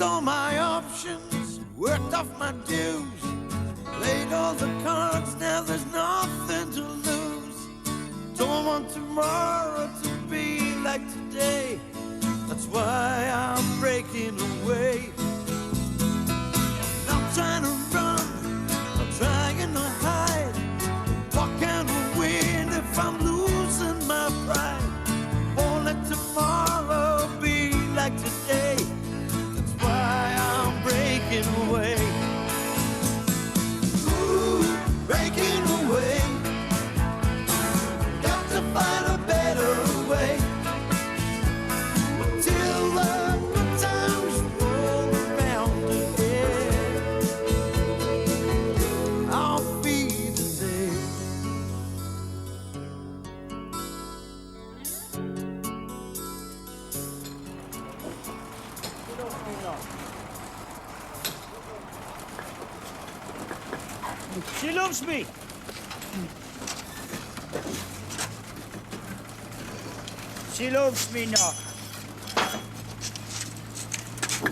all my options, worked off my dues, played all the cards, now there's nothing to lose. Don't want tomorrow to be like today, that's why I'm breaking away. Not trying to run, not trying to hide. What can I win if I'm losing my pride? Won't let tomorrow be like today, that's why I'm breaking away. Ooh, breaking away. Got to find a better way. Till the good times roll around again, I'll be the day. She loves me. She loves me not.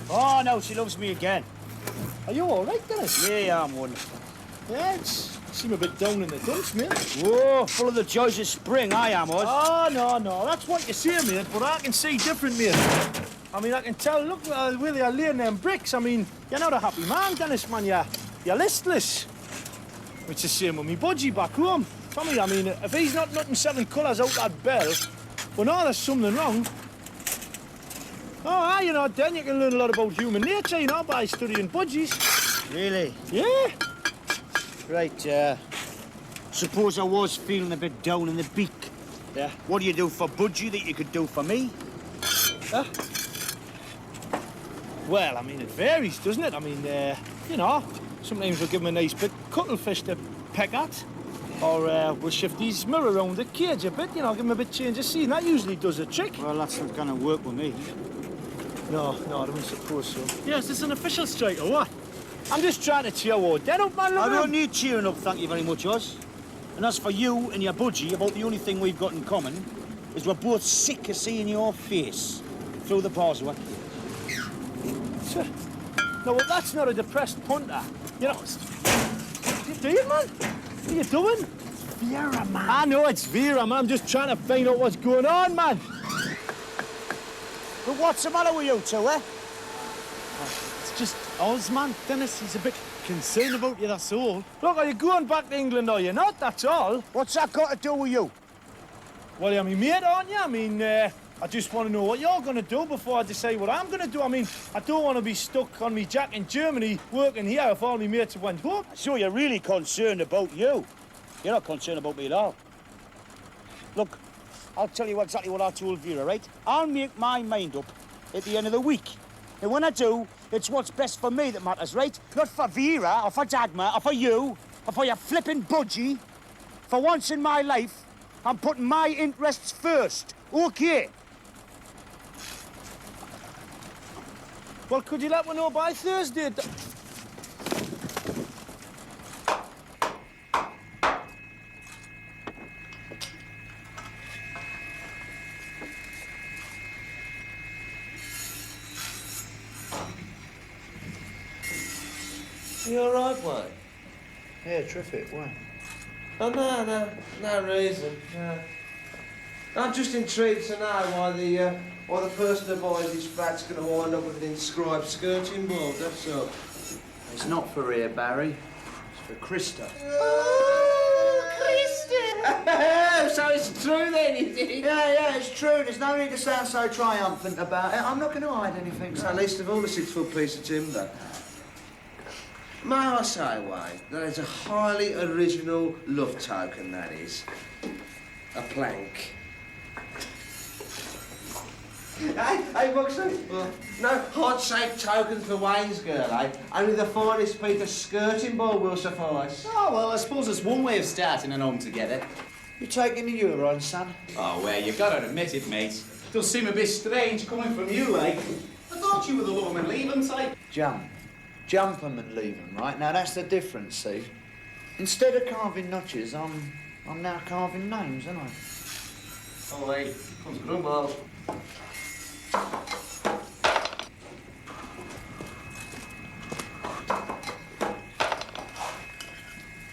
Oh, no, she loves me again. Are you all right, Dennis? Yeah, I'm wonderful. Yeah, you seem a bit down in the dumps, mate. Whoa, full of the joys of spring, I am, Oz. Oh, no, that's what you say, mate, but I can see different, mate. I mean, I can tell, look where they are laying them bricks. I mean, you're not a happy man, Dennis, man. You're listless. It's the same with me budgie back home. Tommy, I mean, if he's not nothing selling colours out that bell, well, no, there's something wrong. Oh, you know, then you can learn a lot about human nature, you know, by studying budgies. Really? Yeah. Right, suppose I was feeling a bit down in the beak. Yeah. What do you do for Budgie that you could do for me? Huh? Well, I mean, it varies, doesn't it? I mean, you know, sometimes we'll give him a nice big cuttlefish to peck at. Or we'll shift his mirror around the cage a bit, you know, give him a bit change of scene. That usually does a trick. Well, that's not gonna work with me. No, I don't suppose so. Yeah, is this an official strike or what? I'm just trying to cheer all dead up, man. Look I at don't him. need cheering up, thank you very much, Oz. And as for you and your Budgie, about the only thing we've got in common is we're both sick of seeing your face through the bars of it. No, well, that's not a depressed punter. You know, what are you doing, man? What are you doing? Vera, man. I know it's Vera, man. I'm just trying to find out what's going on, man. But what's the matter with you two, eh? It's just Oz, man. Dennis, he's a bit concerned about you, that's all. Look, are you going back to England or you're not? That's all. What's that got to do with you? Well, you're my mate, aren't you? I mean, I just want to know what you're going to do before I decide what I'm going to do. I mean, I don't want to be stuck on me jack in Germany working here if all my mates have went home. So you're really concerned about you. You're not concerned about me at all. Look, I'll tell you exactly what I told Vera, right? I'll make my mind up at the end of the week. And when I do, it's what's best for me that matters, right? Not for Vera, or for Dagmar, or for you, or for your flipping Budgie. For once in my life, I'm putting my interests first, okay? Well, could you let me know by Thursday? You all right, Wayne? Yeah, terrific. Why? Oh, no reason. No. I'm just intrigued to know why the person who buys this flat's going to wind up with an inscribed skirting board, that's all. It's not for here, Barry. It's for Krista. Oh, Krista! So it's true then, is it? Yeah, it's true. There's no need to sound so triumphant about it. I'm not going to hide anything. At least of all the 6-foot piece of timber. May I say, Wayne, that is a highly original love token, that is. A plank. Hey, Buxton. No heart-shaped token for Wayne's girl, eh? Only the finest piece of skirting board will suffice. Oh, well, I suppose it's one way of starting an home together. You taking the Euro on, son? Oh, well, you gotta admit it, mate. Does seem a bit strange coming from you, like. I thought you were the Lorman Leaving type. Jump 'em and leave 'em, right? Now, that's the difference, see? Instead of carving notches, I'm now carving names, aren't I? Oh, wait. Comes Grumble.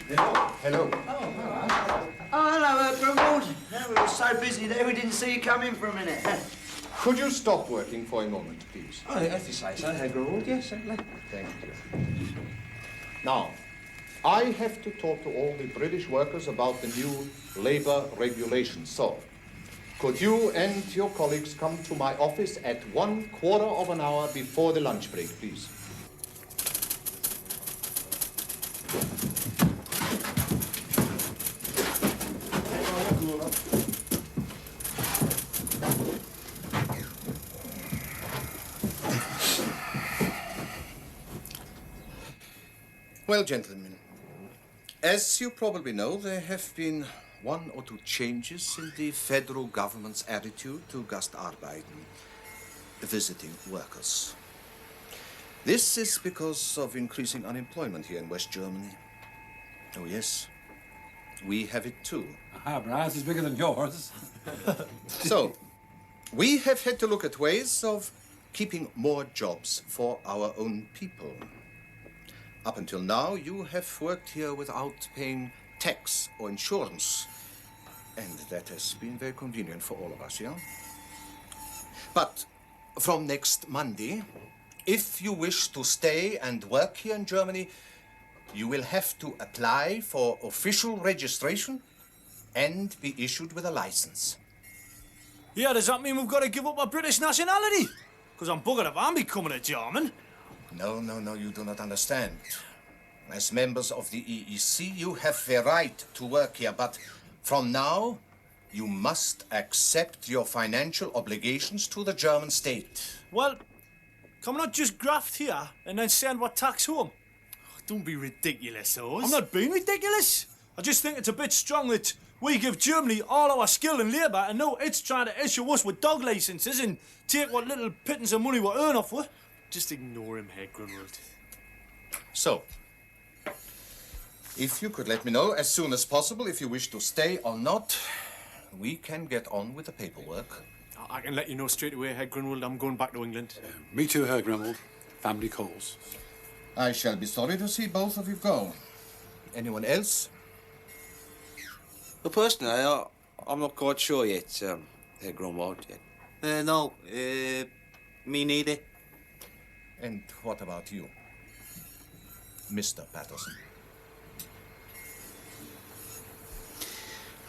Hello. Oh, hello, Grumbled. No, we were so busy there we didn't see you come in for a minute. Could you stop working for a moment, please? Oh, if you say so, Herr Grumbled, yes, certainly. Thank you. Now, I have to talk to all the British workers about the new labour regulations. So, could you and your colleagues come to my office at 1/4 of an hour before the lunch break, please? Well, gentlemen, as you probably know, there have been 1 or 2 changes in the federal government's attitude to Gastarbeiten, visiting workers. This is because of increasing unemployment here in West Germany. Oh, yes, we have it too. Aha, Brass is bigger than yours. So, we have had to look at ways of keeping more jobs for our own people. Up until now, you have worked here without paying tax or insurance. And that has been very convenient for all of us, yeah? But from next Monday, if you wish to stay and work here in Germany, you will have to apply for official registration and be issued with a license. Yeah, does that mean we've got to give up our British nationality? Because I'm buggered if I'm becoming a German. No, you do not understand. As members of the EEC, you have the right to work here, but from now, you must accept your financial obligations to the German state. Well, can we not just graft here and then send what tax home? Don't be ridiculous, Oz. I'm not being ridiculous. I just think it's a bit strong that we give Germany all our skill and labour and now it's trying to issue us with dog licences and take what little pittance of money we earn off it. Just ignore him, Herr Grunwald. So, if you could let me know as soon as possible if you wish to stay or not, we can get on with the paperwork. I can let you know straight away, Herr Grunwald. I'm going back to England. Me too, Herr Grumwald. Family calls. I shall be sorry to see both of you go. Anyone else? Well, personally, I'm not quite sure yet, Herr Grunwald. No, me neither. And what about you, Mr. Patterson?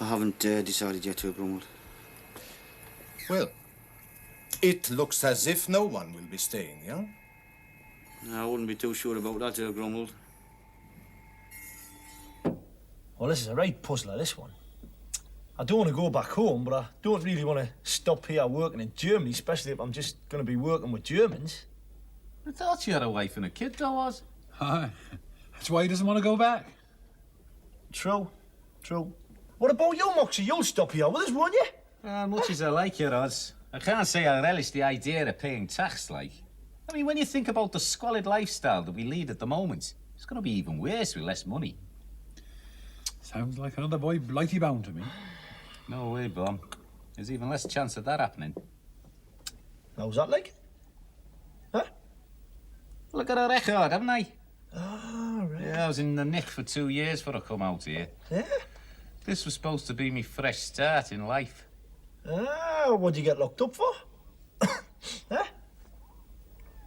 I haven't decided yet, Herr Grunwald. Well, it looks as if no one will be staying, yeah? I wouldn't be too sure about that, Herr Grunwald. Well, this is a right puzzler, this one. I don't want to go back home, but I don't really want to stop here working in Germany, especially if I'm just going to be working with Germans. I thought you had a wife and a kid, though, was. Aye. That's why he doesn't want to go back. True. What about you, Moxie? You'll stop here with us, won't you? Much as I like you, Oz, I can't say I relish the idea of paying tax, like. I mean, when you think about the squalid lifestyle that we lead at the moment, it's going to be even worse with less money. Sounds like another boy blighty bound to me. No way, Blom. There's even less chance of that happening. How's that like? Huh? Look at our record, haven't I? Oh, right. Yeah, I was in the nick for 2 years before I come out here. Yeah? This was supposed to be me fresh start in life. Ah, what'd you get locked up for? Huh?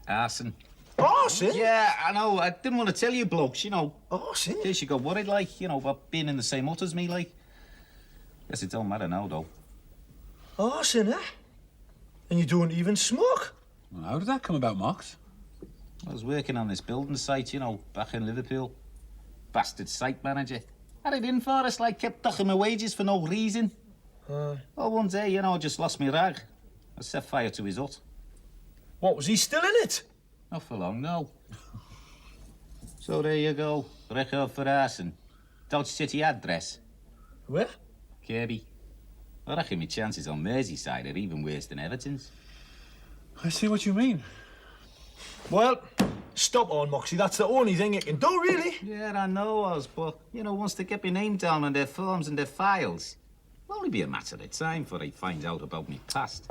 Arson. Arson? Yeah, I know. I didn't want to tell you blokes, you know. Arson? In case you got worried, like, you know, about being in the same hut as me, like. Guess it don't matter now, though. Arson, eh? And you don't even smoke? Well, how did that come about, Mox? I was working on this building site, you know, back in Liverpool. Bastard site manager. Had it in for us, like, kept docking my wages for no reason. Well, one day, you know, I just lost my rag. I set fire to his hut. What, was he still in it? Not for long, no. So there you go. Record for arson. Dodge City address. Where? Kirby. I reckon my chances on Merseyside are even worse than Everton's. I see what you mean. Well, stop on, Moxie. That's the only thing you can do, really. Yeah, I know, Oz, but, you know, once they get my name down on their forms and their files, it'll only be a matter of time before they find out about me past.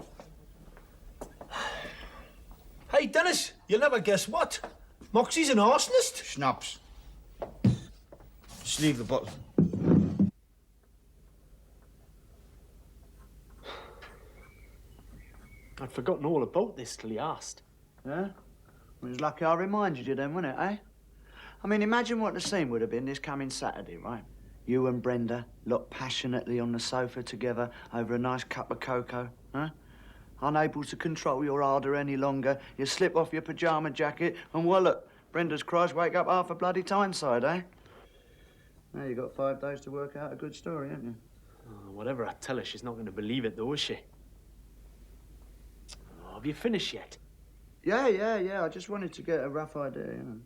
Hey, Dennis, you'll never guess what. Moxie's an arsonist. Schnapps. Just leave the bottle. I'd forgotten all about this till he asked. Yeah? It was lucky I reminded you then, wasn't it, eh? I mean, imagine what the scene would have been this coming Saturday, right? You and Brenda locked passionately on the sofa together over a nice cup of cocoa, huh? Unable to control your ardour any longer, you slip off your pyjama jacket and, well, look, Brenda's cries wake up half a bloody Tyneside, eh? Now you've got 5 days to work out a good story, haven't you? Oh, whatever I tell her, she's not going to believe it, though, is she? Oh, have you finished yet? Yeah. I just wanted to get a rough idea, you know.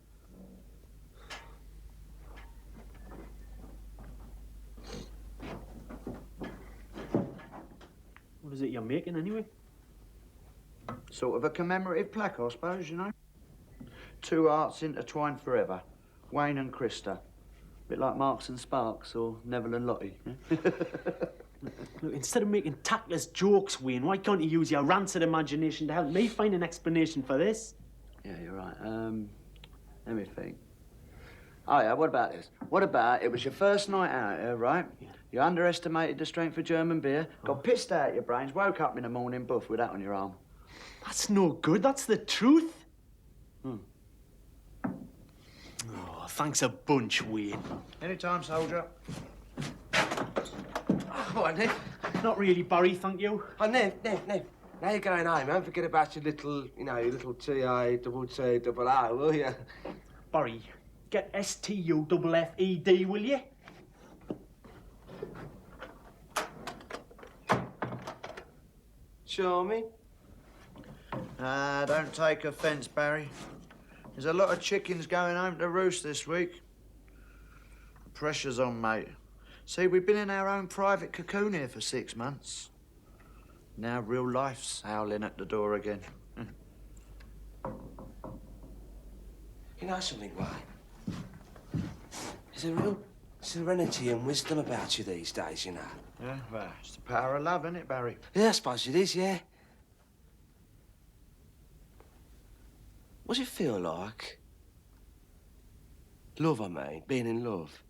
What is it you're making, anyway? Sort of a commemorative plaque, I suppose, you know. 2 hearts intertwined forever. Wayne and Krista. Bit like Marks and Sparks or Neville and Lottie. Yeah? Look, instead of making tactless jokes, Wayne, why can't you use your rancid imagination to help me find an explanation for this? Yeah, you're right. Let me think. Oh, yeah, what about this? What about it was your first night out here, right? Yeah. You underestimated the strength of German beer, got pissed out your brains, woke up in the morning, buff, with that on your arm. That's no good. That's the truth. Oh, thanks a bunch, Wayne. Anytime, soldier. Go on, Nick. Not really, Barry, thank you. Oh, Nev. Now you're going home, don't forget about your little, your little T-I, double T, double O, will you? Barry, get S-T-U-F-F-E-D, will you? Charming. Don't take offence, Barry. There's a lot of chickens going home to roost this week. The pressure's on, mate. See, we've been in our own private cocoon here for 6 months. Now real life's howling at the door again. You know something, Wayne? There's a real serenity and wisdom about you these days, you know. Yeah, well, it's the power of love, isn't it, Barry? Yeah, I suppose it is, yeah. What's it feel like? Love, I mean, being in love.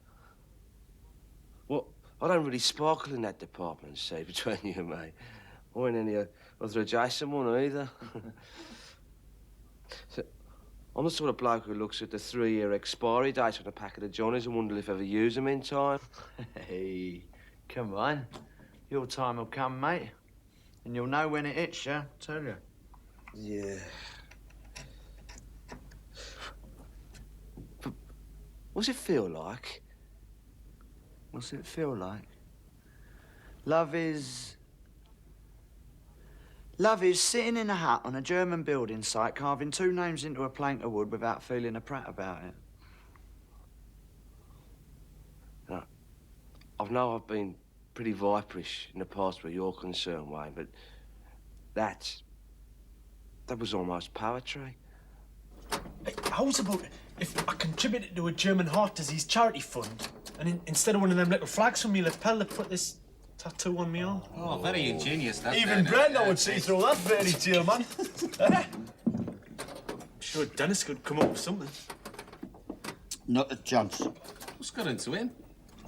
Well, I don't really sparkle in that department, see, between you and me. Or in any other adjacent one either. So, I'm the sort of bloke who looks at the 3-year expiry date on a packet of Johnnies and wonders if ever use them in time. Hey, come on. Your time will come, mate. And you'll know when it hits you, tell you. Yeah. But what's it feel like? What's it feel like? Love is sitting in a hut on a German building site, carving 2 names into a plank of wood without feeling a prat about it. No, I know I've been pretty viperish in the past where you're concerned, Wayne, but that was almost poetry. Hey, how's about if I contributed to a German heart disease charity fund, and instead of one of them little flags from me lapel, they put this tattoo on me arm? Oh, very ingenious, that. Even Brenda would see through that fairy tale, man. I'm sure Dennis could come up with something. Not a chance. What's got into him?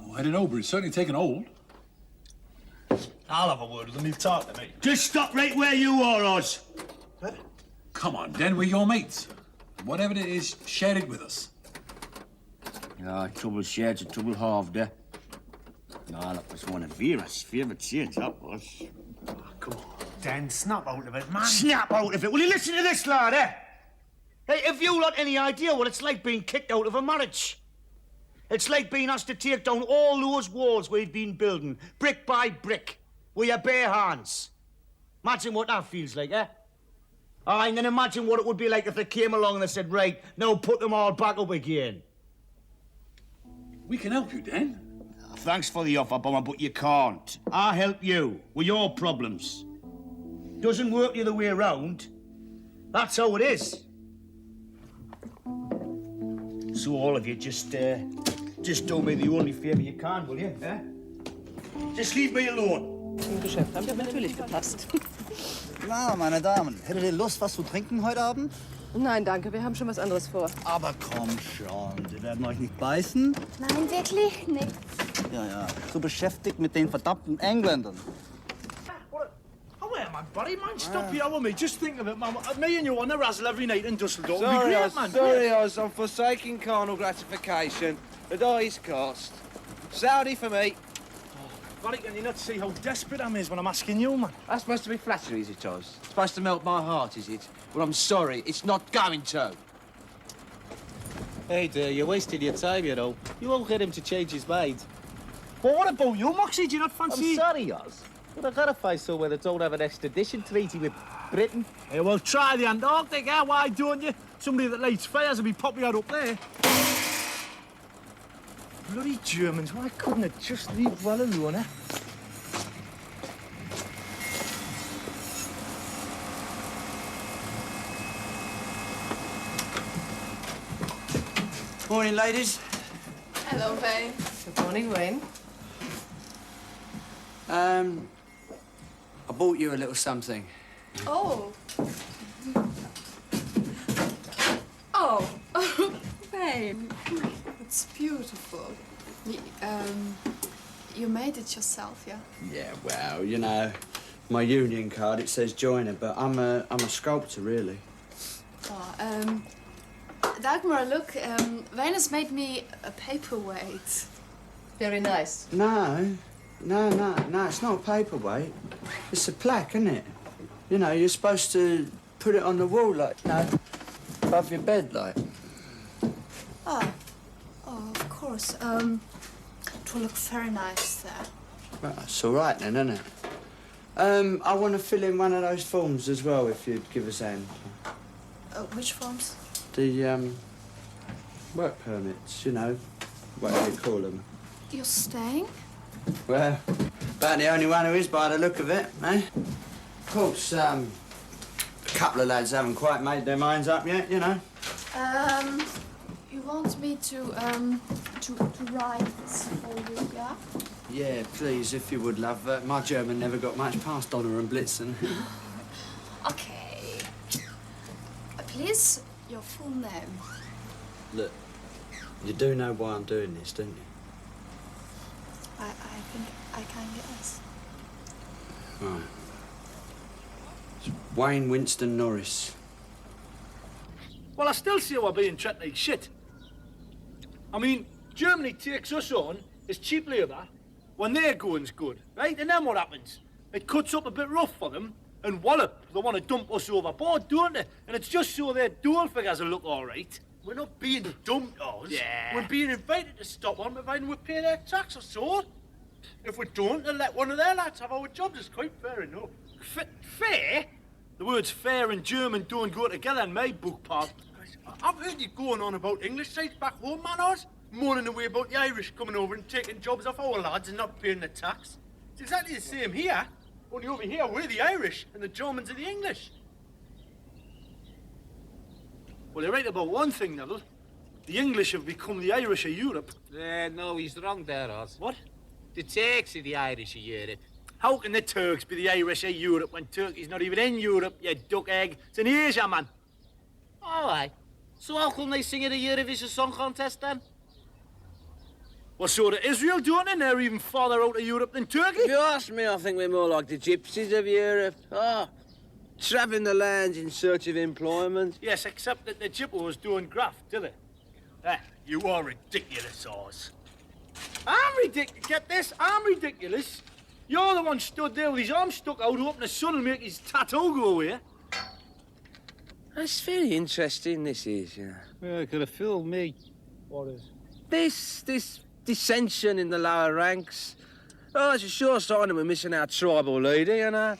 Oh, I don't know, but he's certainly taken hold. I'll have a word with him. He'll talk to me. Just stop right where you are, Oz. What? Come on, then, we're your mates. Whatever it is, share it with us. Yeah, trouble shared's a trouble halved, eh? No, that was one of Vera's favourite sayings, that was. Oh, come on, Dan, snap out of it, man. Snap out of it? Will you listen to this, lad, eh? Hey, have you got any idea what it's like being kicked out of a marriage? It's like being asked to take down all those walls we've been building, brick by brick, with your bare hands. Imagine what that feels like, eh? And then imagine what it would be like if they came along and they said, right, now put them all back up again. We can help you, Dan. Thanks for the offer, Bomber, but you can't. I'll help you with your problems. Doesn't work the other way around. That's how it is. So all of you just do me the only favour you can, will you? Eh? Just leave me alone. Im Geschäft haben wir natürlich gepasst. Na, meine Damen, hättet ihr Lust, was zu trinken heute Abend? Nein, danke, wir haben schon was anderes vor. Aber komm schon, Sie werden euch nicht beißen? Nein, wirklich nicht. Ja, ja, so beschäftigt mit den verdammten Engländern. Oh, yeah, man, buddy, man, stop here with me. Just think of it, man. Me and you on the razzle every night in Dusseldorf. It'd be great, man. Sorry, Oz, I'm forsaking carnal gratification at highest cost. Saudi for me. Buddy, can you not see how desperate I am when I'm asking you, man? That's supposed to be flattery, is it, Oz? It's supposed to melt my heart, is it? Well, I'm sorry, it's not going to. Hey, dear, you're wasting your time, you know. You won't get him to change his mind. But what about you, Moxie? Do you not fancy... I'm sorry, Oz, but I've got to find somewhere that don't have an extradition treaty with Britain. Yeah, well, try the Antarctic, eh? Why don't you? Somebody that lights fires will be popular up there. Bloody Germans, why couldn't it just leave well alone, eh? Morning, ladies. Hello, Wayne. Good morning, Wayne. I bought you a little something. Oh. Oh, Wayne. It's beautiful. You made it yourself, yeah? Yeah, well, you know, my union card, it says joiner, but I'm a sculptor, really. Oh, Dagmar, look, Wayne has made me a paperweight. Very nice. No, it's not a paperweight. It's a plaque, isn't it? You know, you're supposed to put it on the wall, like, you know, above your bed, like. Oh, of course. It will look very nice there. Well, that's all right then, isn't it? I want to fill in one of those forms as well, if you'd give us a hand. Which forms? The, work permits, you know, whatever you call them. You're staying? Well, about the only one who is by the look of it, eh? Of course, a couple of lads haven't quite made their minds up yet, you know. You want me to write for you, yeah? Yeah, please, if you would, love. My German never got much past Donner and Blitzen. Okay. Please, your full name. Look, you do know why I'm doing this, don't you? I think I can guess. Right. It's Wayne Winston Norris. Well, I still see we're being treated like shit. I mean, Germany takes us on as cheap labour when their going's good, right? And then what happens? It cuts up a bit rough for them, and wallop, they want to dump us overboard, don't they? And it's just so their dual figures will look all right. We're not being dumped, Oz. Yeah. We're being invited to stop on, providing we pay their tax or so. If we don't, they'll let one of their lads have our jobs. It's quite fair enough. Fair? The words fair and German don't go together in my book, pal. I've heard you going on about English sites back home, man, Oz. Moaning away about the Irish coming over and taking jobs off our lads and not paying the tax. It's exactly the same here. Only over here, we're the Irish and the Germans are the English. Well, you're right about one thing, Neville. The English have become the Irish of Europe. No, he's wrong there, Oz. What? The Turks are the Irish of Europe. How can the Turks be the Irish of Europe when Turkey's not even in Europe, you duck egg? It's in Asia, man. All right. So how come they sing at a Eurovision Song Contest, then? Well, so do Israel, don't they? They're even farther out of Europe than Turkey. If you ask me, I think we're more like the gypsies of Europe. Travelling the lands in search of employment. Yes, except that the Gippos don't graft, do they? You are ridiculous, Oz. I'm ridiculous. Get this, I'm ridiculous. You're the one stood there with his arms stuck out, hoping the sun will make his tattoo go away. That's very interesting, this is, you know. Yeah, could have fooled me. What is? This dissension in the lower ranks. Oh, it's a sure sign that we're missing our tribal leader, you know.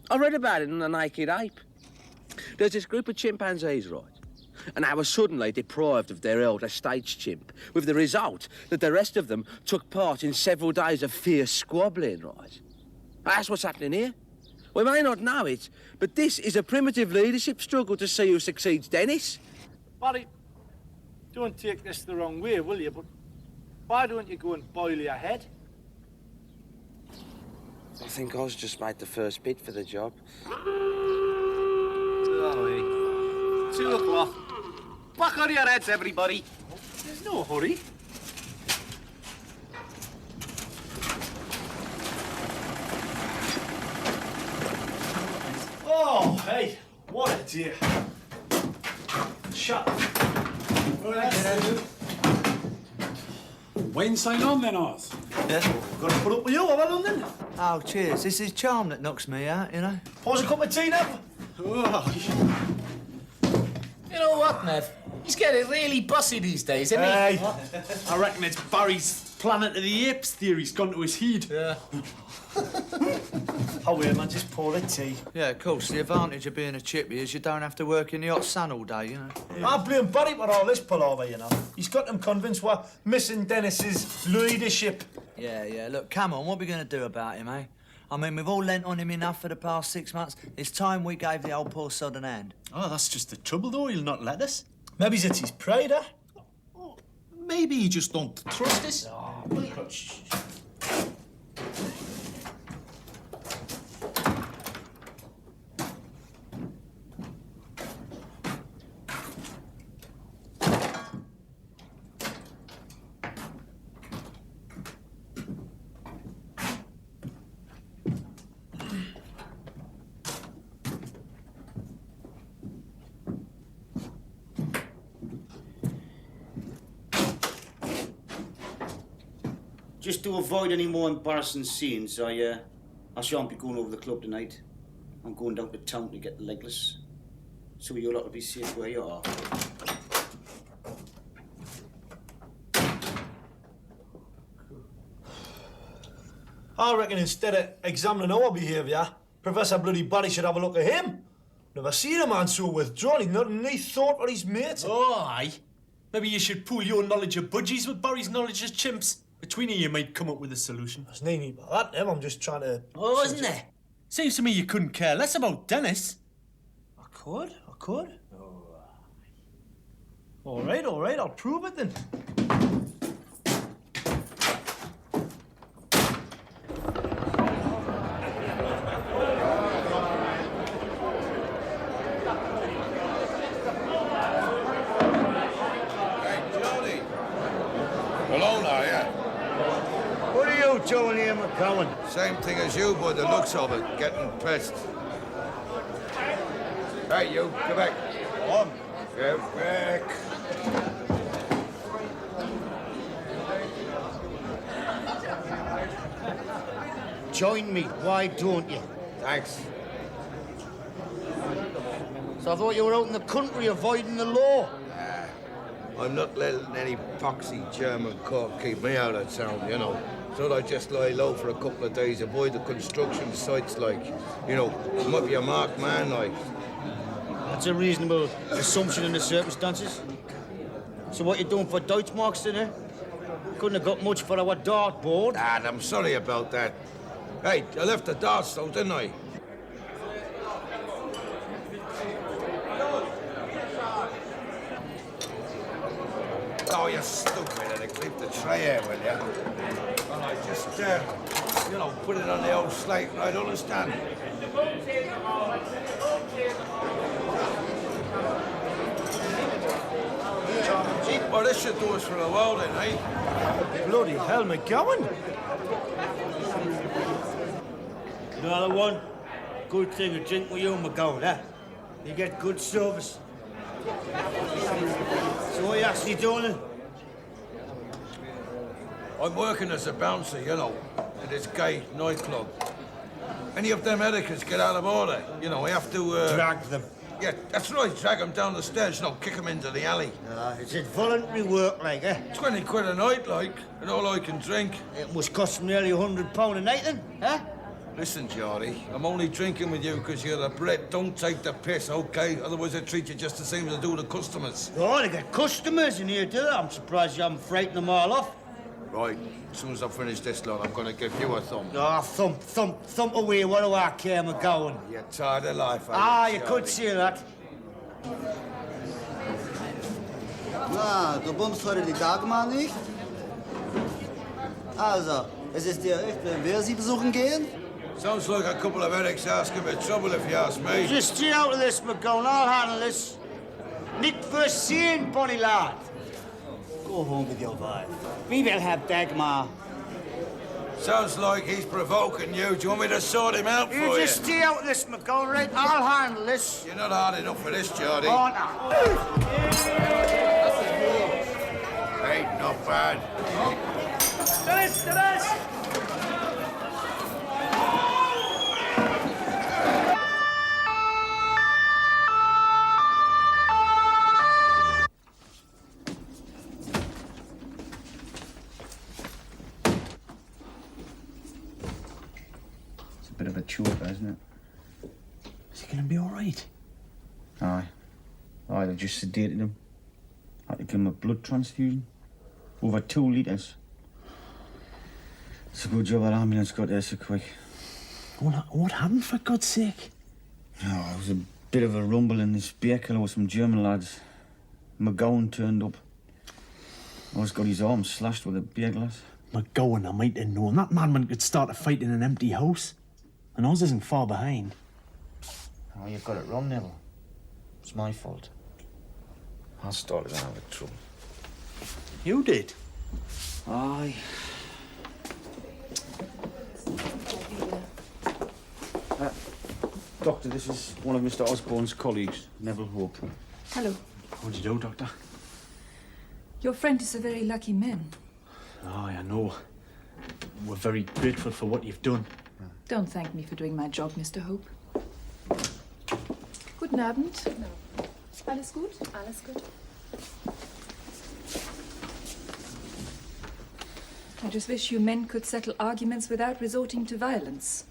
I read about it in The Naked Ape. There's this group of chimpanzees, right? And they were suddenly deprived of their elder stage chimp, with the result that the rest of them took part in several days of fierce squabbling, right? That's what's happening here. We may not know it, but this is a primitive leadership struggle to see who succeeds Dennis. Barry, don't take this the wrong way, will you? But why don't you go and boil your head? I think Oz just made the first bid for the job. Sorry. 2 o'clock. Back on your heads, everybody. There's no hurry. Oh, hey, what a dear. Shut up. Wayne sign on then, Oz. Yeah, got to put up with you, have I done then? Oh, cheers. It's his charm that knocks me out, you know. Pause a cup of tea now. Oh. You know what, Nev? He's getting really bossy these days, isn't he? Hey, I reckon it's Barry's Planet of the Apes theory's gone to his head. Yeah. Oh, wait, man, just pour the tea. Yeah, of course. The advantage of being a chippy is you don't have to work in the hot sun all day, you know. Yeah. I blame Barry for all this palaver, you know. He's got them convinced we're missing Dennis's leadership. Yeah, look, come on, what are we going to do about him, eh? I mean, we've all lent on him enough for the past 6 months. It's time we gave the old poor sod an hand. Oh, that's just the trouble, though. He'll not let us. Maybe it's his pride, eh? Maybe you just don't trust us. Just to avoid any more embarrassing scenes, I shan't be going over the club tonight. I'm going down to town to get the legless. So you'll have to be safe where you are. I reckon instead of examining our behaviour, Professor bloody Barry should have a look at him. Never seen a man so withdrawn. He's not any thought for his mates. Oh, aye. Maybe you should pool your knowledge of budgies with Barry's knowledge of chimps. Between you might come up with a solution. There's no need for that, Em. I'm just trying to... Oh, isn't there? Seems to me you couldn't care less about Dennis. I could. All right, I'll prove it then. Doing here, McCowan? Same thing as you, by the looks of it, getting pressed. Hey, you, go back. On. Go back. Join me, why don't you? Thanks. So I thought you were out in the country avoiding the law. I'm not letting any poxy German court keep me out of town, you know. Thought I'd just lie low for a couple of days, avoid the construction sites, like, you know, might be a marked man, like. That's a reasonable assumption in the circumstances. So what you doing for Deutschmarks today? Couldn't have got much for our dartboard. Dad, I'm sorry about that. Hey, I left the darts though, didn't I? Oh, you stupid, and keep the tray here, will you? Well, I just, you know, put it on the old slate, right? Understand? Well, this should do us for a while then, eh? Bloody hell, McGowan. Another one. Good thing to drink with you, McGowan, eh? You get good service. So what are you actually doing then? I'm working as a bouncer, you know, at this gay nightclub. Any of them etiquettes get out of order, you know, we have to, Drag them. Yeah, that's right, drag them down the stairs, you know, kick them into the alley. It's a voluntary work, like, eh? 20 quid a night, like, and all I can drink. It must cost nearly £100 a night, then, eh? Listen, Geordie, I'm only drinking with you because you're a Brit. Don't take the piss, OK? Otherwise I treat you just the same as I do the customers. Oh, they got customers in here, do they? I'm surprised you haven't frightened them all off. Right, as soon as I finish this lot, I'm going to give you a thump. Oh, thump away. What do I care, McGowan? You're tired of life, you could say that. Na, du bummst heute die Dagmar nicht? Also, es ist dir recht, wenn wir sie besuchen gehen? Sounds like a couple of headaches asking for trouble, if you ask me. Just stay out of this, McGowan. I'll handle this. Nicht Wiedersehen, bonny lad. Go home with your wife. We will have Dagmar. Sounds like he's provoking you. Do you want me to sort him out for you? You just stay out of this, McGowan, right? I'll handle this. You're not hard enough for this, Geordie. Oh, no. Ain't not bad. Dennis! Bit of a choker, isn't it? Is he gonna be all right? Aye. They just sedated him. Had to give him a blood transfusion. Over 2 litres. It's a good job that ambulance got there so quick. What happened, for God's sake? Oh, it was a bit of a rumble in this beer killer with some German lads. McGowan turned up. Always got his arm slashed with a beer glass. McGowan, I might have known. That madman could start a fight in an empty house. And Oz isn't far behind. Oh, you've got it wrong, Neville. It's my fault. I started out with trouble. You did? Aye. Doctor, this is one of Mr. Osborne's colleagues, Neville Hope. Hello. How do you do, Doctor? Your friend is a very lucky man. Aye, I know. We're very grateful for what you've done. Don't thank me for doing my job, Mr. Hope. Guten Abend. Alles gut? Alles gut. I just wish you men could settle arguments without resorting to violence.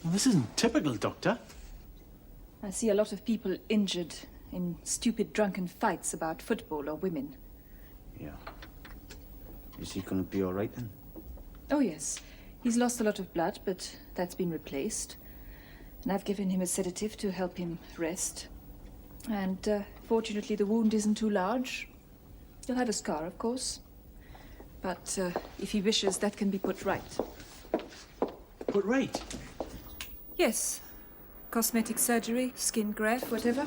Well, this isn't typical, Doctor. I see a lot of people injured in stupid drunken fights about football or women. Yeah. Is he gonna be all right then? Oh, yes. He's lost a lot of blood, but that's been replaced. And I've given him a sedative to help him rest. And fortunately, the wound isn't too large. He'll have a scar, of course. But if he wishes, that can be put right. Put right? Yes. Cosmetic surgery, skin graft, whatever.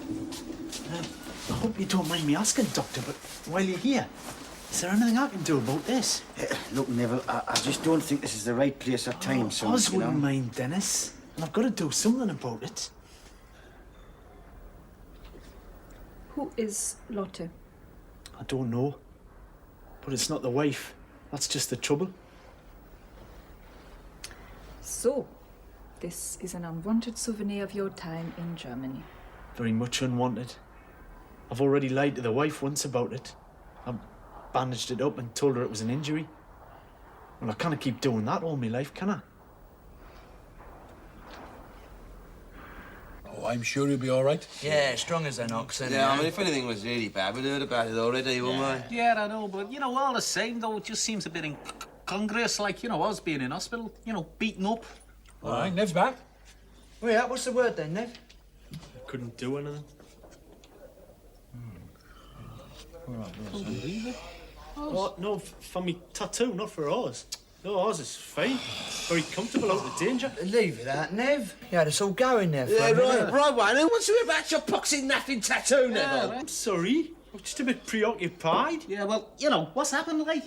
I hope you don't mind me asking, Doctor, but while you're here, is there anything I can do about this? Look, Neville, I just don't think this is the right place or time, so Oz you know. wouldn't mind, Dennis. And I've got to do something about it. Who is Lotte? I don't know. But it's not the wife. That's just the trouble. So, this is an unwanted souvenir of your time in Germany. Very much unwanted. I've already lied to the wife once about it. I bandaged it up and told her it was an injury. Well, I can't keep doing that all my life, can I? Oh, I'm sure he'll be all right. Yeah, strong as an ox, isn't Yeah, he? I mean, if anything was really bad, we'd heard about it already, wouldn't we? Yeah, I know, but, you know, all the same, though, it just seems a bit incongruous, like, you know, us being in hospital, you know, beaten up. All right, Nev's back. Well, yeah, what's the word then, Nev? I couldn't do anything. Oh, no, for me tattoo, not for ours. No, ours is fine. Very comfortable out of danger. Leave it out, Nev. You had us all going there for Yeah, a minute. right, one. Who wants to hear about your poxy nothing tattoo, Neville? I'm sorry. I'm just a bit preoccupied. Yeah, well, you know, what's happened, like?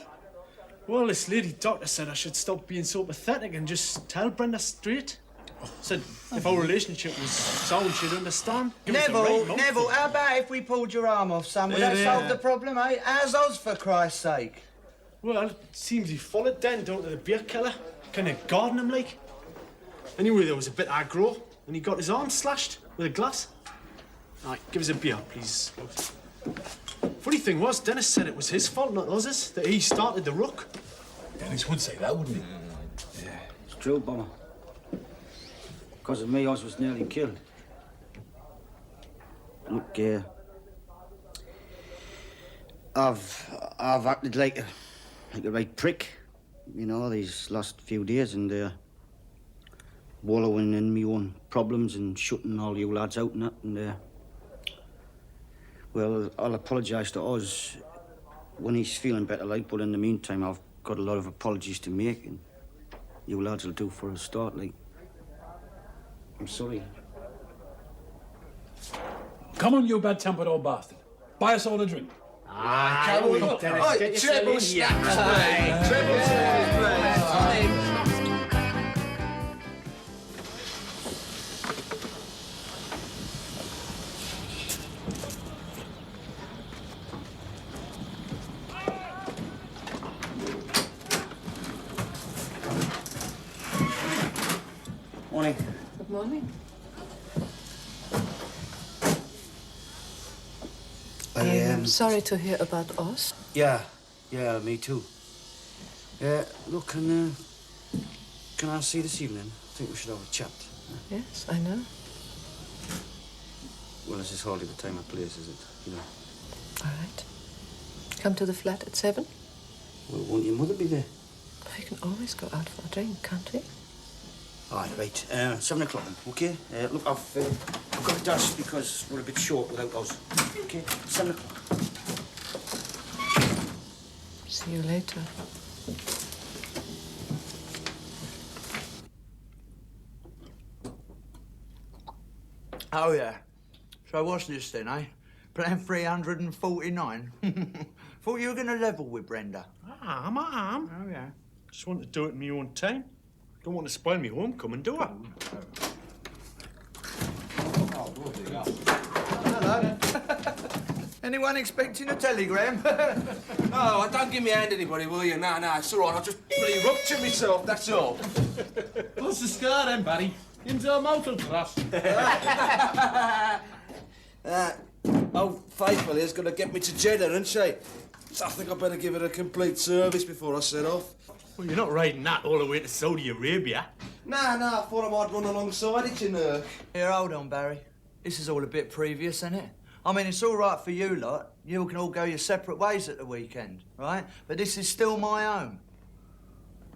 Well, this lady doctor said I should stop being so pathetic and just tell Brenda straight. Said if our relationship was sound, she'd understand. Give us the right Neville, month. Neville, how about if we pulled your arm off, son? Would Yeah, that yeah. solve the problem, eh? How's Oz, for Christ's sake? Well, it seems he followed Dan down to the beer keller. Kind of guarding him, like. Anyway, there was a bit aggro, and he got his arm slashed with a glass. Right, give us a beer, please. Funny thing was, Dennis said it was his fault, not Oz's, that he started the ruck. Dennis would say that, wouldn't he? Yeah. It's true, Bomber. Because of me, Oz was nearly killed. Look, I've acted like a right prick, you know, these last few days, and wallowing in my own problems and shutting all you lads out and that, and well, I'll apologise to Oz when he's feeling better, like, but in the meantime, I've got a lot of apologies to make, and you lads will do for a start, like. I'm sorry. Come on, you bad-tempered old bastard. buy us all a drink. Come on, Dennis, get yourself treble in here. snaps, mate. Treble snaps, mate. Morning. Good morning. I'm sorry to hear about us. Yeah, me too. Look, can I see this evening? I think we should have a chat. Yes, I know. Well, this is hardly the time or place, is it? You know. All right. Come to the flat at 7. Well, won't your mother be there? We can always go out for a drink, can't we? All right. 7 o'clock, okay? Look, I've got a dash because we're a bit short without us. Okay, 7 o'clock. See you later. Oh, yeah. So what's this then, eh? Plan 349? Thought you were going to level with Brenda. I'm. Oh, yeah. Just want to do it in my own time. Don't want to spoil me homecoming, do I? Hello. Anyone expecting a telegram? Oh, don't give me a hand, anybody, will you? No, it's all right. I just really ruptured myself, that's all. What's the scar then, Barry? Into a motor crash. Old Faithful here's going to get me to Jeddah, isn't she? So I think I better give it a complete service before I set off. Well, you're not riding that all the way to Saudi Arabia. No, I thought I might run alongside it, you know. Here, hold on, Barry. This is all a bit previous, isn't it? I mean, it's all right for you lot. You can all go your separate ways at the weekend, right? But this is still my home.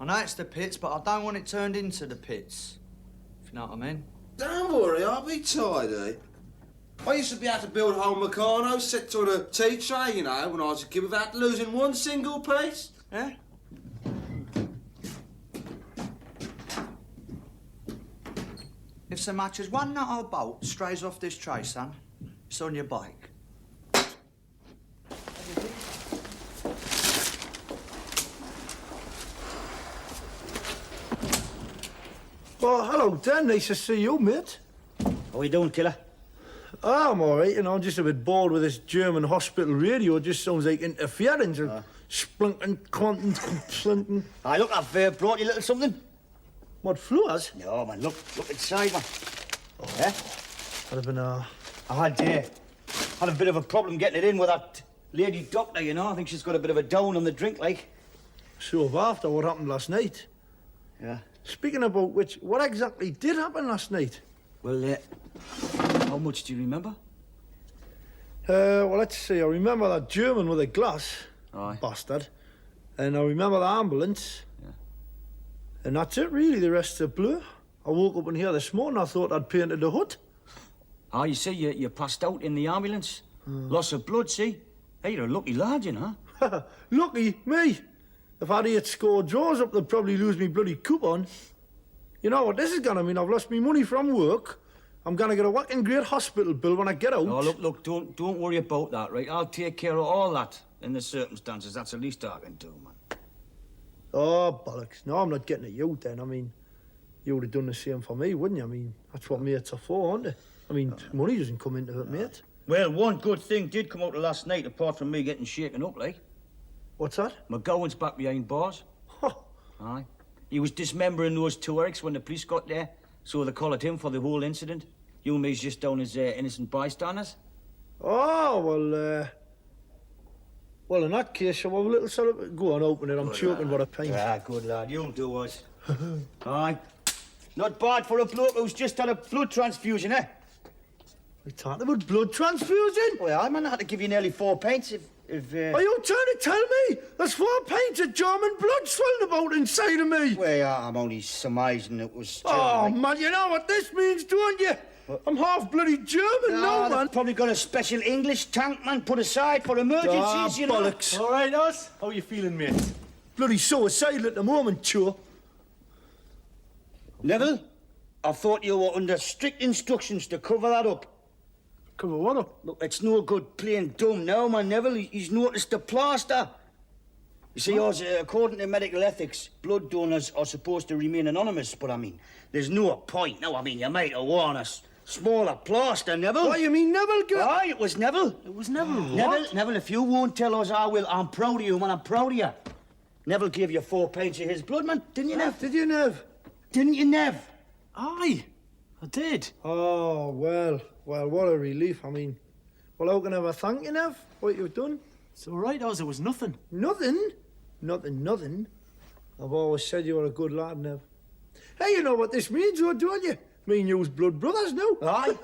I know it's the pits, but I don't want it turned into the pits. If you know what I mean. Don't worry, I'll be tidy. I used to be able to build whole Meccano set on a tea tray, you know, when I was a kid without losing one single piece. Yeah? If so much as one nut or bolt strays off this tray, son, it's on your bike. Well, hello, Dan. Nice to see you, mate. How you doing, killer? I'm all right, I'm just a bit bored with this German hospital radio. It just sounds like interference. Splunking, quantum, splinting. Aye, look, I've brought you a little something. What, flowers? No, man, look inside, man. Yeah? I'd have been, I had a bit of a problem getting it in with that lady doctor, you know. I think she's got a bit of a down on the drink, like. So after what happened last night. Yeah. Speaking about which, what exactly did happen last night? Well, how much do you remember? Well, let's see. I remember that German with a glass. Aye. Bastard. And I remember the ambulance. Yeah. And that's it, really. The rest's a blur. I woke up in here this morning, I thought I'd painted the hut. Ah, you see, you passed out in the ambulance. Loss of blood, see? Hey, you're a lucky lad, you know. Lucky? Me? If I'd had scored draws up, they'd probably lose me bloody coupon. You know what this is gonna mean? I've lost me money from work. I'm gonna get a whacking great hospital bill when I get out. Oh, look, don't worry about that, right? I'll take care of all that in the circumstances. That's the least I can do, man. Oh, bollocks. No, I'm not getting at you then. I mean, you would have done the same for me, wouldn't you? I mean, that's what mates are for, aren't they? I mean, money doesn't come into it, mate. Well, one good thing did come out of last night, apart from me getting shaken up, like. What's that? McGowan's back behind bars. Aye. He was dismembering those two Erics when the police got there, so they collared him for the whole incident. You and me's just down as innocent bystanders. Oh, well, in that case, I'll have a little sort of... Go on, open it. I'm choking what a pint. Ah, good lad. You'll do us. Aye. Not bad for a bloke who's just had a blood transfusion, eh? We talking about blood transfusion? Well, I might have to give you nearly 4 pints if Are you trying to tell me there's 4 pints of German blood swelling about inside of me? Well, I'm only surmising it was... Oh, man, you know what this means, don't you? What? I'm half bloody German now, man. Probably got a special English tank, man, put aside for emergencies, you know. Bollocks. All right, us? How you feeling, mate? Bloody suicidal at the moment, Cho. Neville, I thought you were under strict instructions to cover that up. Cover what up? Look, it's no good playing dumb now, man, Neville. He's noticed the plaster. You see, according to medical ethics, blood donors are supposed to remain anonymous, but I mean, there's no point. No, I mean, you might have worn a smaller plaster, Neville. What, you mean Neville? Aye, it was Neville. It was Neville. Neville, if you won't tell us, I will. I'm proud of you, man. I'm proud of you. Neville gave you 4 pints of his blood, man. Didn't you, Nev? Did you, Nev? Didn't you, Nev? Aye, I did. Oh, well, what a relief. I mean, well, how can I ever thank you, Nev, what you've done? It's all right, Oz. It was nothing. Nothing? Nothing. I've always said you were a good lad, Nev. Hey, you know what this means, though, don't you? Me and you's blood brothers now. Aye.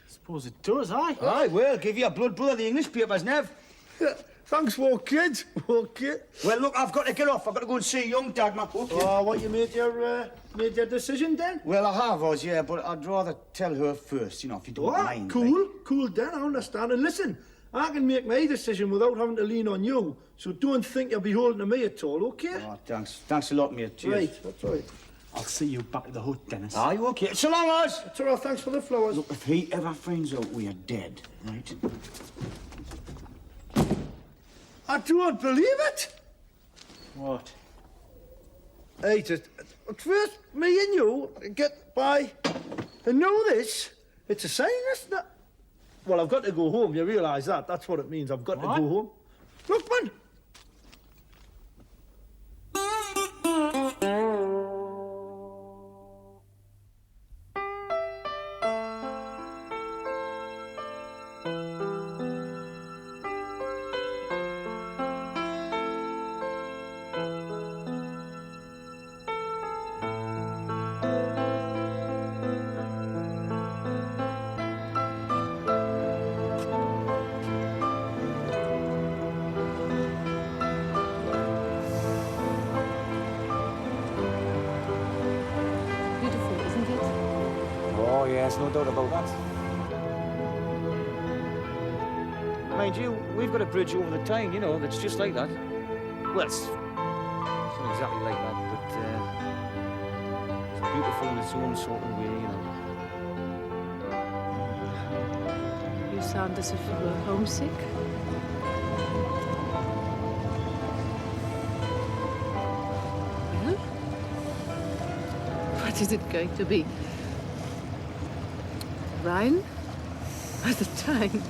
Suppose it does, aye. Aye, well, give your blood brother the English papers, Nev. Thanks for kids. Okay. Well, look, I've got to get off. I've got to go and see young Dagmar. Okay. Oh, what, you made your decision then? Well, I have, Oz, yeah, but I'd rather tell her first, you know, if you don't mind. Cool, Dan, I understand. And listen, I can make my decision without having to lean on you, so don't think you're beholden to me at all, okay? Oh, thanks. Thanks a lot, mate. Cheers. Right, that's right. I'll see you back at the hut, Dennis. Are you okay? So long, Oz. It's all right, thanks for the flowers. Look, if he ever finds out we're dead, right? I don't believe it. What? Hey, at first, me and you get by and know this. It's a sign, isn't it? Well, I've got to go home, you realise that? That's what it means, I've got to go home. Look, man. There's no doubt about that. Mind you, we've got a bridge over the Tyne, you know, that's just like that. Well, it's not exactly like that, but it's beautiful in its own sort of way, you know. You sound as if you were homesick. Well, what is it going to be? Rhine? At the time.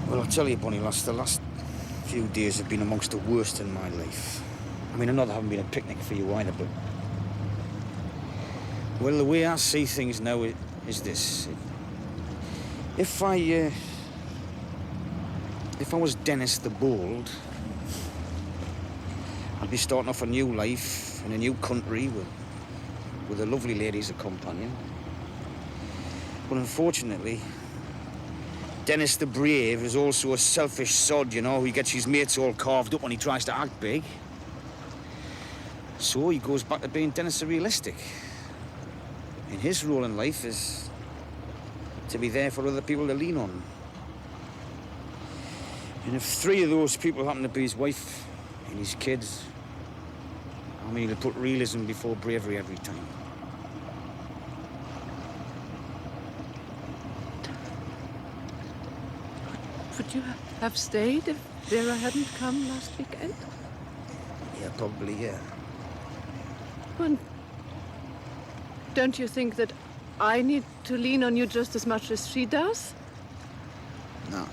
Well, I'll tell you, Bonnie, lass, the last few days have been amongst the worst in my life. I mean, I know they haven't been a picnic for you either, but... Well, the way I see things now is this. If I was Dennis the Bold, I'd be starting off a new life in a new country with a lovely lady as a companion. But unfortunately, Dennis the Brave is also a selfish sod, you know. He gets his mates all carved up when he tries to act big. So he goes back to being Dennis the Realistic. And his role in life is to be there for other people to lean on. And if 3 of those people happen to be his wife and his kids, I mean, he'll put realism before bravery every time. Would you have stayed if Vera hadn't come last weekend? Yeah, probably, yeah. Well, don't you think that I need to lean on you just as much as she does? No.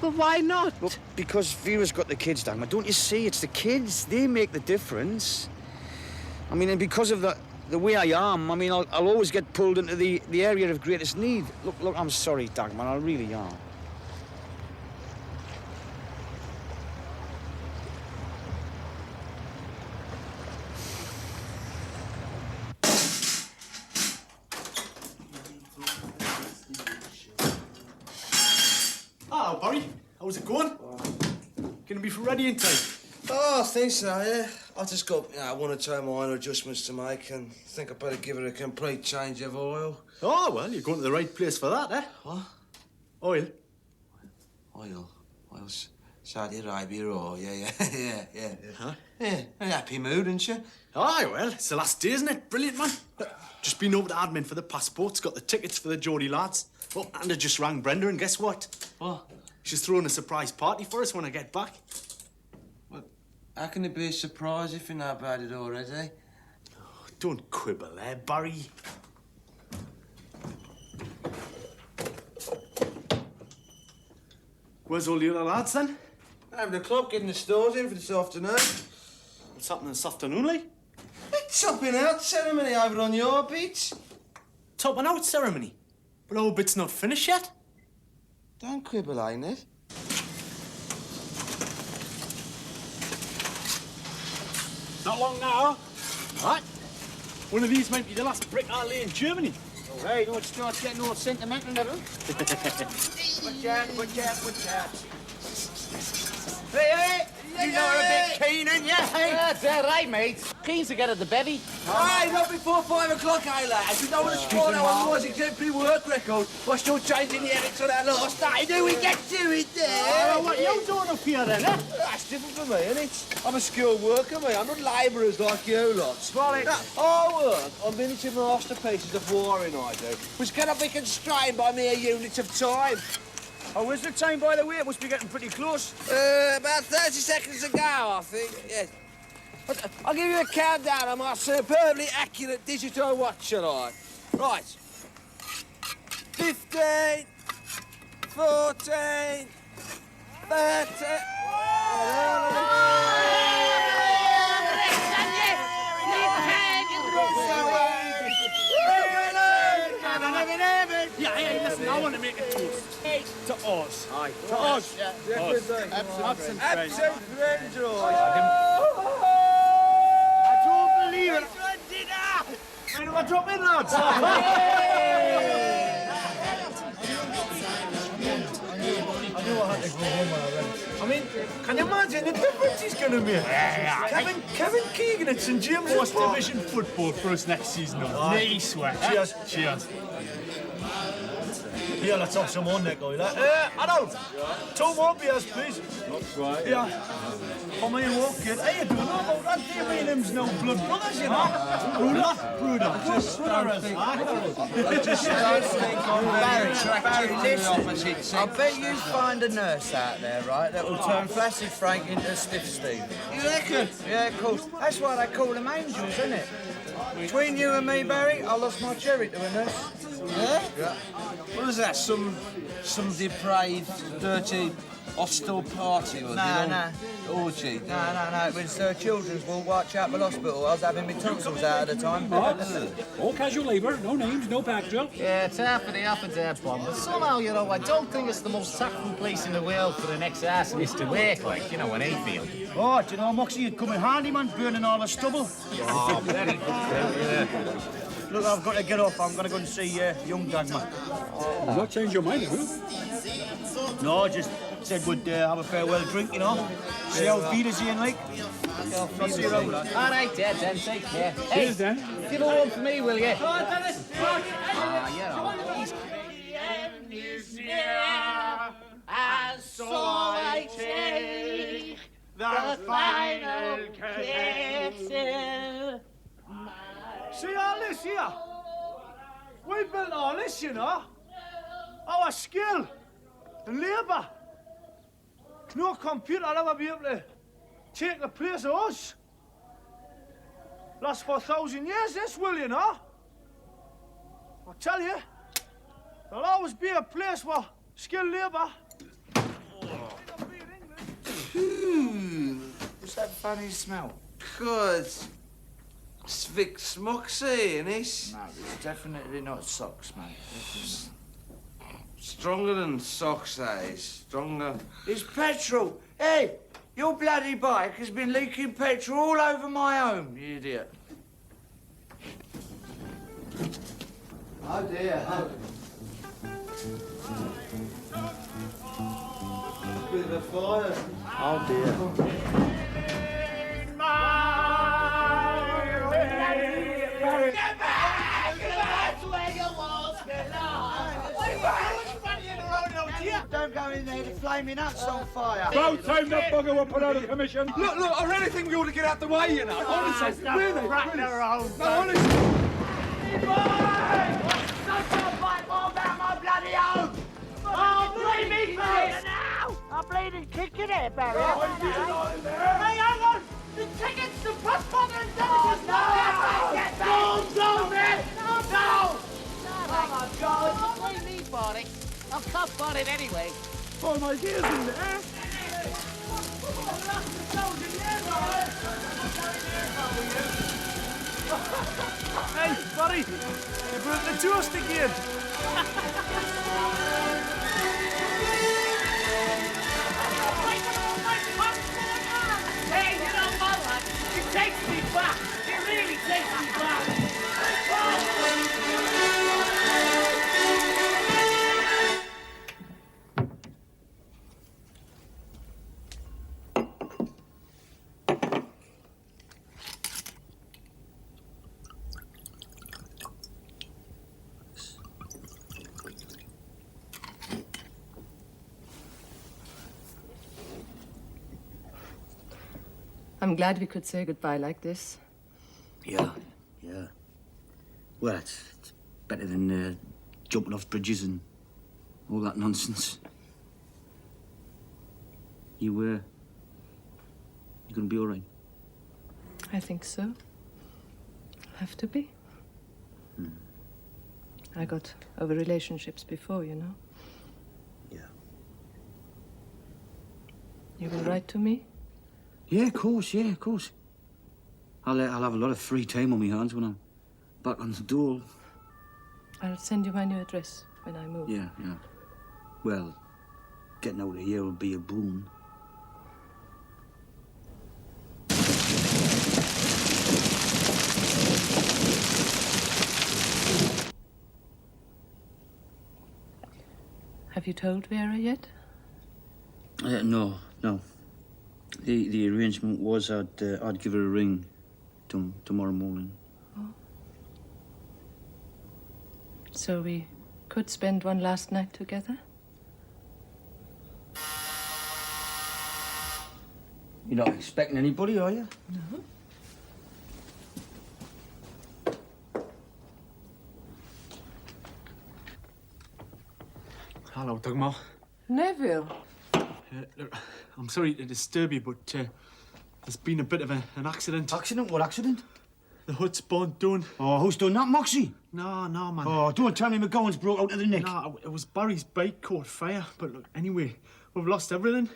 Well, why not? Well, because Vera's got the kids, Dagmar. Don't you see? It's the kids. They make the difference. I mean, and because of the way I am, I mean, I'll always get pulled into the area of greatest need. Look, I'm sorry, Dagmar. I really am. Hello, Barry. How's it going? Gonna be ready in time? Oh, I think so, yeah. I've just got, one or two minor adjustments to make and think I better give it a complete change of oil. Oh, well, you're going to the right place for that, eh? What? Oil. Oil's Saudi Arabia oil, yeah. Huh? Yeah, a happy mood, ain't you? Aye, well, it's the last day, isn't it? Brilliant, man. Just been over to admin for the passports, got the tickets for the Geordie lads. Oh, and I just rang Brenda, and guess what? What? She's throwing a surprise party for us when I get back. How can it be a surprise if you know about it already? Oh, don't quibble there, Barry. Where's all the other lads, then? Having the club, getting the stores in for this afternoon. What's happening this afternoon, like? Topping out ceremony over on your beach. Topping out ceremony? But our bit's not finished yet. Don't quibble, ain't it? Not long now. What? One of these might be the last brick I lay in Germany. Oh, hey, don't start getting all sentimental, never. Watch out. Hey, you know we're a bit keen, ain't you? Hey? That's right, mate. Keen to get at the bevy. Aye, not before 5 o'clock, eh, lads? You don't want to spoil our Wars exemplary work record by still changing the edits on that last day, do we? Get to it there! What are you doing up here, then, eh? That's different for me, isn't it? I'm a skilled worker, mate. I'm not labourers like you lot. Swallow it. Our work on miniature masterpieces of warring, I do, was cannot be constrained by mere units of time. Oh, where's the time, by the way? It must be getting pretty close. About 30 seconds ago, I think, yes. But I'll give you a countdown on my superbly accurate digital watch, shall I? Right. 15, 14, 13... Yeah, listen, I want to make a toast. To us. Aye. To us. Absent friends, I don't believe it. Where do I drop in, lads? I knew I had to go home already. I mean, can you imagine the difference he's going to make? Kevin Keegan at St James First Division football for us next season. Nice one. Cheers. Cheers. Yeah, let's have some on there, guy. Adolf, 2 more beers, please. That's right. Yeah. Come here, walk in. How you doing? About that day, me and him's no blood brothers, you know. Bruder. I just don't think I'm Barry, listen. I bet you find a nurse out there, right, that will turn Flaccid Frank into a Stiff Steve. You reckon? Yeah, of course. That's why they call them angels, isn't it? Between you and me, Barry, I lost my cherry to a nurse. Yeah? Yeah. What was that? Some depraved, dirty, hostile party, was it? No. Orgy? No. It was Children's Ward, Whitechapel Hospital. I was having my tonsils out at the time. All casual labour, no names, no back drill. Yeah, it's half of the half a day bomb. But somehow, you know, I don't think it's the most tactful place in the world for an ex-arsonist to work, like, you know, in Hayfield. Oh, do you know, Moxie, you'd come in handy, man, burning all the stubble. Oh, very good, yeah. Look, I've got to get off. I'm going to go and see young Dagmar. Does that change your mind, have you? No, just said we'd have a farewell drink, you know. See how Wiedersehen, like. I'll see you around. All right, then, take care. Cheers, then. Give a one for me, will you? Come on, Dennis. And so I take the final curtain. See all this here? We built all this, you know. Our skill and labour. No computer will ever be able to take the place of us. Last for 1,000 years, this will, you know. I'll tell you, there'll always be a place for skilled labour. What's that funny smell? Good. Vic Smoxy, innit? No, it's definitely not socks, mate. Stronger than socks, that is. Stronger. It's petrol. Hey, your bloody bike has been leaking petrol all over my home, you idiot. Oh dear. Bit of a fire. Oh dear. Get back! That's where you once belong! Don't go in there, the flaming hut's on fire. About time that bugger were put out of commission. Look, I really think we ought to get out the way, you know. Honestly, really. Around, No, honestly. Boy! Such a fight all about my blood! bloody hell! Oh, blame me for this! Now! I'm bleeding kicking it, Barry. Hey, hang on! The tickets, the bus button, no! No, man! No! Oh, my God! Don't blame me for it. I'll cuff on it anyway. Oh, my ears in there! Hey, buddy, you broke the toast again. Hey, you know what? It takes me back. It really takes me back. I'm glad we could say goodbye like this. Yeah. Well, it's better than jumping off bridges and all that nonsense. You gonna be all right? I think so. Have to be. I got over relationships before, you know. Yeah. You will write to me? Yeah, of course. I'll have a lot of free time on my hands when I'm back on the dole. I'll send you my new address when I move. Yeah. Well, getting out of here will be a boon. Have you told Vera yet? No. The arrangement was I'd give her a ring tomorrow morning. So we could spend one last night together? You're not expecting anybody, are you? No. Hello, Dugmore. Neville. Look, I'm sorry to disturb you, but there's been a bit of an accident. Accident? What accident? The hut's burnt down. Oh, who's done that, Moxie? No, man. Oh, don't tell me McGowan's broke out of the neck. No, it was Barry's bike caught fire. But look, anyway, we've lost everything.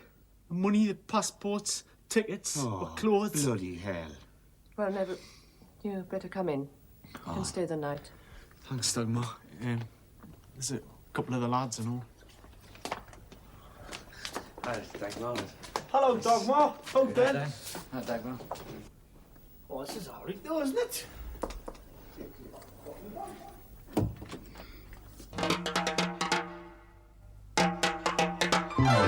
The money, the passports, tickets, our clothes. Bloody hell. Well, Neville, you better come in. You can stay the night. Thanks, Dugmore. There's a couple of the lads and all. Hi, Dagmar. Hello, Dogmore. How then? Hi, Dagmar. Oh, this is all right, though, isn't it?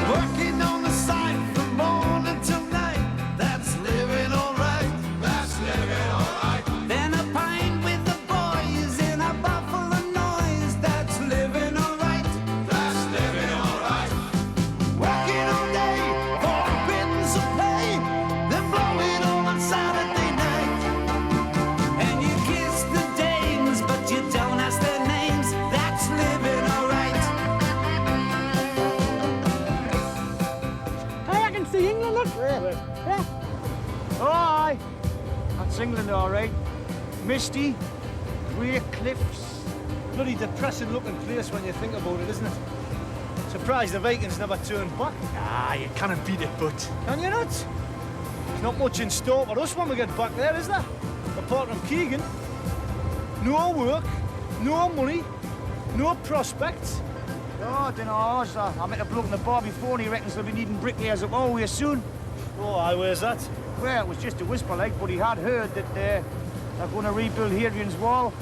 Working on the site from morning till night. That's living all right. That's living all right. Then a pint with the boys in a buffalo noise. That's living all right. That's living all right. Working all day for a pittance of pay. Then blowing on Saturday night. And you kiss the dames, but you don't ask their names. That's living all right. Hey, I can see England, look. Yeah. Oh, aye. That's England, all right. Misty, grey cliffs. Bloody depressing looking place when you think about it, isn't it? Surprised the Vikings never turned back. Ah, you can't beat it, but... Can you not? There's not much in store for us when we get back there, is there? Apart from Keegan. No work, no money, no prospects. Oh, I don't know. I met a bloke in the bar before and he reckons they'll be needing bricklayers up all here soon. Oh, aye, where's that? Well, it was just a whisper like, but he had heard that they're going to rebuild Hadrian's Wall.